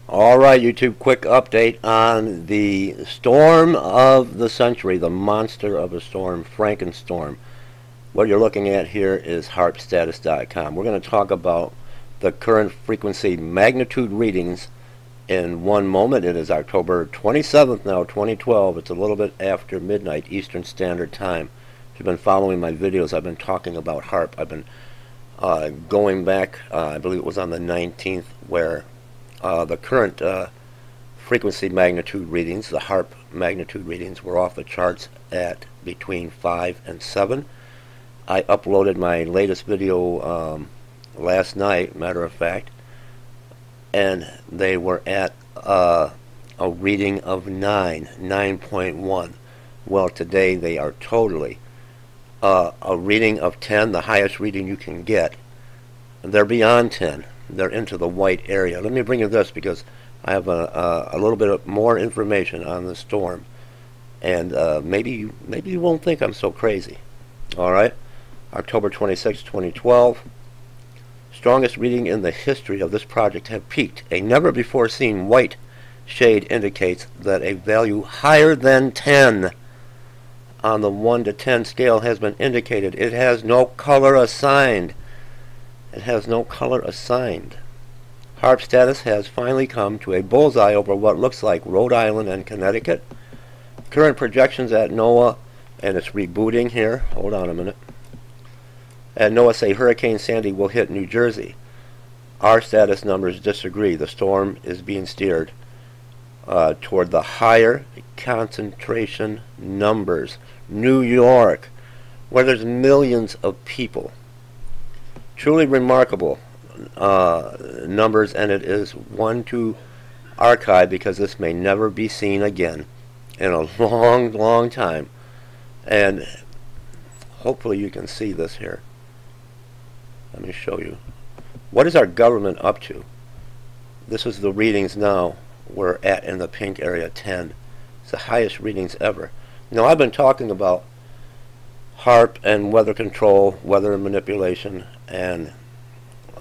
All right, YouTube, quick update on the storm of the century, the monster of a storm, FRANKENSTORM. What you're looking at here is HAARPstatus.com. We're going to talk about the current frequency magnitude readings in one moment. It is October 27th now, 2012. It's a little bit after midnight Eastern Standard Time. If you've been following my videos, I've been talking about HAARP. I've been going back, I believe it was on the 19th, where the current frequency magnitude readings, the HAARP magnitude readings, were off the charts at between 5 and 7. I uploaded my latest video last night, matter of fact, and they were at a reading of 9.1. Well, today they are totally a reading of 10, the highest reading you can get. They're beyond 10. They're into the white area. Let me bring you this because I have a little bit of more information on the storm, and maybe you won't think I'm so crazy. All right, October 26, 2012. Strongest reading in the history of this project have peaked. A never-before-seen white shade indicates that a value higher than 10 on the 1 to 10 scale has been indicated. It has no color assigned. It has no color assigned. HAARP status has finally come to a bullseye over what looks like Rhode Island and Connecticut. Current projections at NOAA, and it's rebooting here. Hold on a minute. At NOAA say Hurricane Sandy will hit New Jersey. Our status numbers disagree. The storm is being steered toward the higher concentration numbers. New York, where there's millions of people. Truly remarkable numbers, and it is one to archive because this may never be seen again in a long time. And hopefully you can see this here. Let me show you. What is our government up to? This is the readings now we're at in the pink area, 10. It's the highest readings ever. Now, I've been talking about HAARP and weather control, weather manipulation, and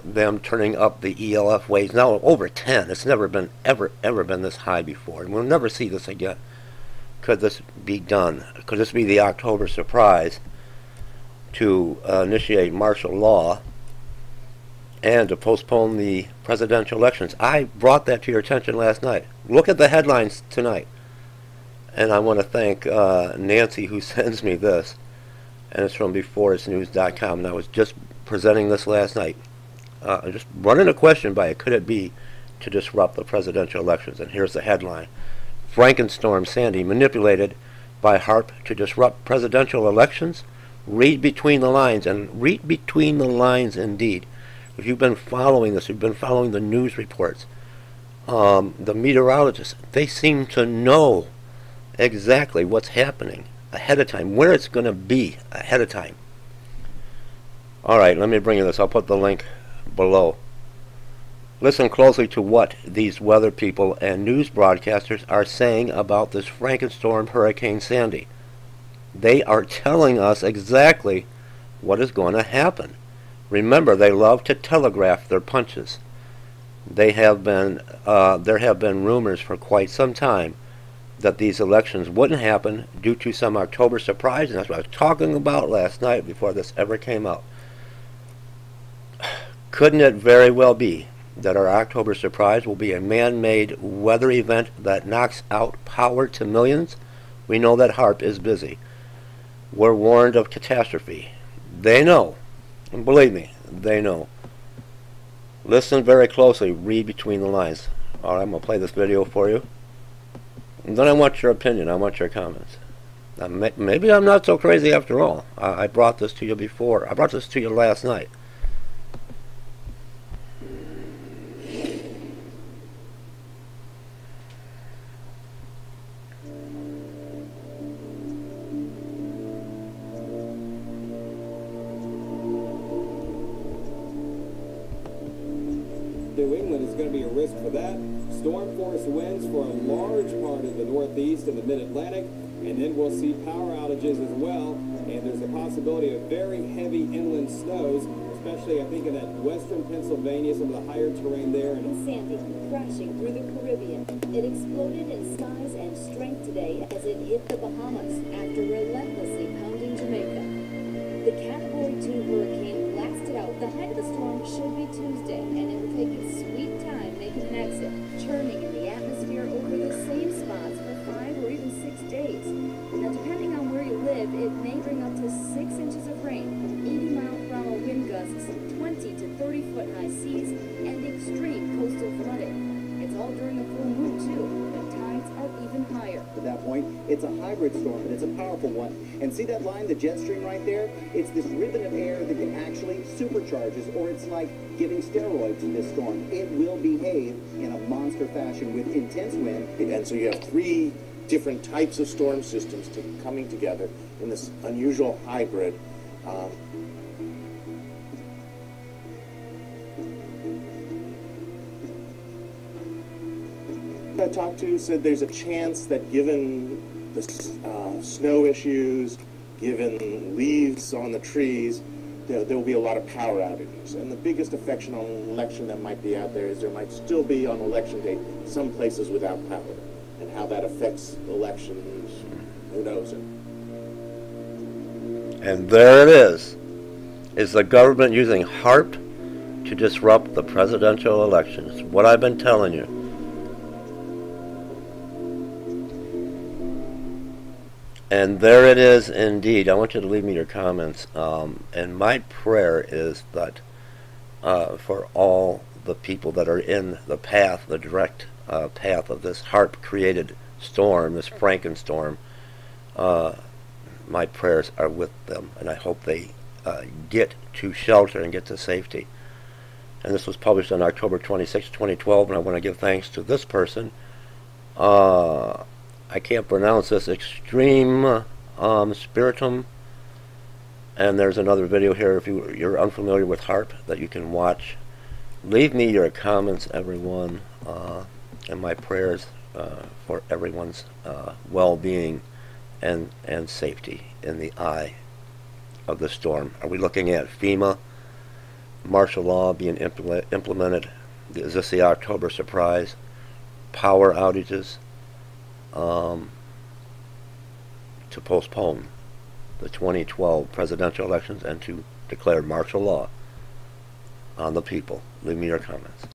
them turning up the ELF waves. Now over 10. It's never been ever been this high before, and we'll never see this again. Could this be done? Could this be the October surprise to initiate martial law and to postpone the presidential elections? I brought that to your attention last night. Look at the headlines tonight. And I want to thank Nancy, who sends me this, and it's from beforeitsnews.com, and I was just presenting this last night. Just running a question by it. Could it be to disrupt the presidential elections? And here's the headline. FRANKENSTORM Sandy manipulated by HAARP to disrupt presidential elections? Read between the lines, and read between the lines indeed. If you've been following this, you've been following the news reports, the meteorologists, they seem to know exactly what's happening ahead of time, where it's going to be ahead of time. All right, let me bring you this. I'll put the link below. Listen closely to what these weather people and news broadcasters are saying about this FRANKENSTORM Hurricane Sandy. They are telling us exactly what is going to happen. Remember, they love to telegraph their punches. There have been rumors for quite some time that these elections wouldn't happen due to some October surprise, and that's what I was talking about last night before this ever came out. Couldn't it very well be that our October surprise will be a man-made weather event that knocks out power to millions? We know that HAARP is busy. We're warned of catastrophe. They know. And believe me, they know. Listen very closely. Read between the lines. All right, I'm going to play this video for you. And then I want your opinion. I want your comments. Now, maybe I'm not so crazy after all. I brought this to you before. I brought this to you last night. New England is going to be a risk for that. Storm force winds for a large part of the Northeast and the Mid-Atlantic, and then we'll see power outages as well, and there's a possibility of very heavy inland snows, especially, I think, in that western Pennsylvania, some of the higher terrain there. And Sandy, crashing through the Caribbean. It exploded in size and strength today as it hit the Bahamas after relentlessly pounding Jamaica. The Category 2 hurricane blasted out. The height of the storm should be Tuesday, and it will take its sweet time making an exit, churning in the atmosphere over the same spots for 5 or even 6 days. Now, depending on where you live, it may bring up to 6 inches of rain, 80-mile-per-hour wind gusts, 20 to 30-foot high seas, and extreme coastal flooding. It's all during the full moon, too, and tides are even higher. At that point, it's a hybrid storm, but it's a powerful one. And see that line, the jet stream right there? It's this ribbon of air that can actually supercharge us, or it's like giving steroids to this storm. It will behave in a monster fashion with intense wind. And so you have 3 different types of storm systems coming together in this unusual hybrid. I talked to said there's a chance that given the snow issues, given leaves on the trees, there will be a lot of power outages. And the biggest affection on an election that might be out there is there might still be on election day some places without power. And how that affects elections, who knows it. And there it is. Is the government using HAARP to disrupt the presidential elections? What I've been telling you. And there it is indeed. I want you to leave me your comments. And my prayer is that for all the people that are in the path, the direct path of this HAARP-created storm, this FRANKENSTORM, my prayers are with them, and I hope they get to shelter and get to safety. And this was published on October 26, 2012, and I want to give thanks to this person. I can't pronounce this, Extreme Spiritum, and there's another video here if you're unfamiliar with HAARP that you can watch. Leave me your comments, everyone, and my prayers for everyone's well-being and safety in the eye of the storm. Are we looking at FEMA, martial law being implemented? Is this the October surprise? Power outages to postpone the 2012 presidential elections and to declare martial law on the people? Leave me your comments.